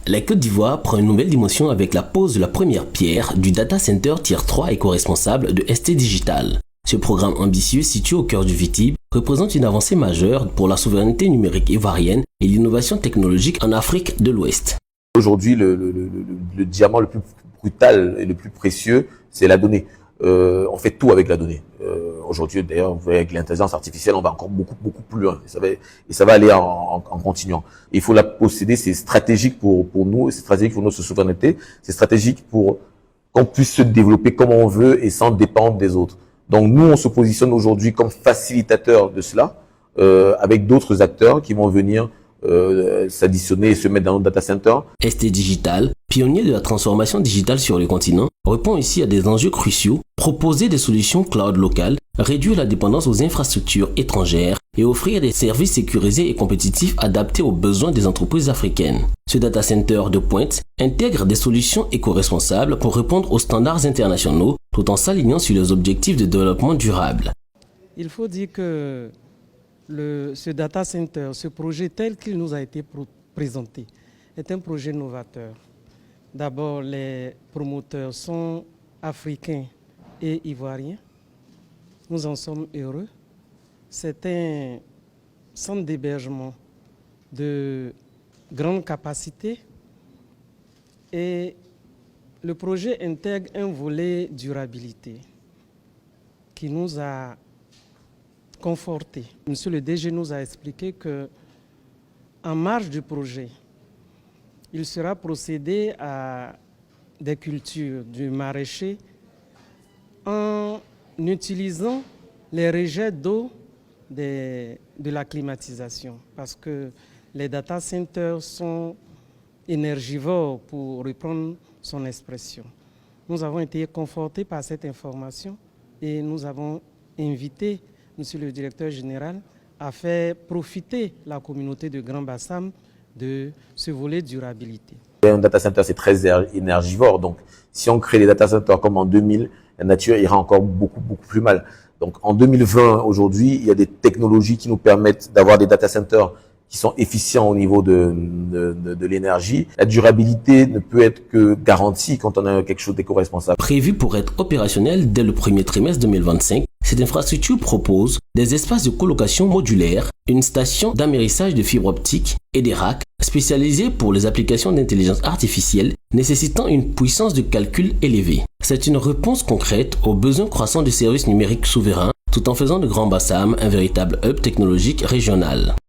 La Côte d'Ivoire prend une nouvelle dimension avec la pose de la première pierre du Data Center Tier 3 éco-responsable de ST Digital. Ce programme ambitieux, situé au cœur du VTIB, représente une avancée majeure pour la souveraineté numérique ivoirienne et l'innovation technologique en Afrique de l'Ouest. Aujourd'hui, le diamant le plus brutal et le plus précieux, c'est la donnée. On fait tout avec la donnée. Aujourd'hui, d'ailleurs, avec l'intelligence artificielle, on va encore beaucoup plus loin. Et ça va aller en continuant. Il faut la posséder, c'est stratégique pour nous, c'est stratégique pour notre souveraineté, c'est stratégique pour qu'on puisse se développer comme on veut et sans dépendre des autres. Donc nous, on se positionne aujourd'hui comme facilitateur de cela, avec d'autres acteurs qui vont venir s'additionner et se mettre dans notre data center. ST Digital, pionnier de la transformation digitale sur le continent, répond ici à des enjeux cruciaux, proposer des solutions cloud locales, réduire la dépendance aux infrastructures étrangères et offrir des services sécurisés et compétitifs adaptés aux besoins des entreprises africaines. Ce data center de pointe intègre des solutions éco-responsables pour répondre aux standards internationaux tout en s'alignant sur les objectifs de développement durable. Il faut dire que ce data center, ce projet tel qu'il nous a été présenté, est un projet novateur. D'abord, les promoteurs sont africains et ivoiriens. Nous en sommes heureux. C'est un centre d'hébergement de grande capacité et le projet intègre un volet durabilité qui nous a confortés. Monsieur le DG nous a expliqué qu'en marge du projet, il sera procédé à des cultures du maraîcher en utilisant les rejets d'eau de la climatisation parce que les data centers sont énergivores pour reprendre son expression. Nous avons été confortés par cette information et nous avons invité Monsieur le directeur général à faire profiter la communauté de Grand Bassam de ce volet durabilité. Un data center, c'est très énergivore. Donc, si on crée des data centers comme en 2000, la nature ira encore beaucoup plus mal. Donc, en 2020, aujourd'hui, il y a des technologies qui nous permettent d'avoir des data centers qui sont efficients au niveau de l'énergie. La durabilité ne peut être que garantie quand on a quelque chose d'éco-responsable. Prévu pour être opérationnel dès le premier trimestre 2025, cette infrastructure propose des espaces de colocation modulaires, une station d'amérissage de fibre optique et des racks spécialisés pour les applications d'intelligence artificielle nécessitant une puissance de calcul élevée. C'est une réponse concrète aux besoins croissants de services numériques souverains tout en faisant de Grand Bassam un véritable hub technologique régional.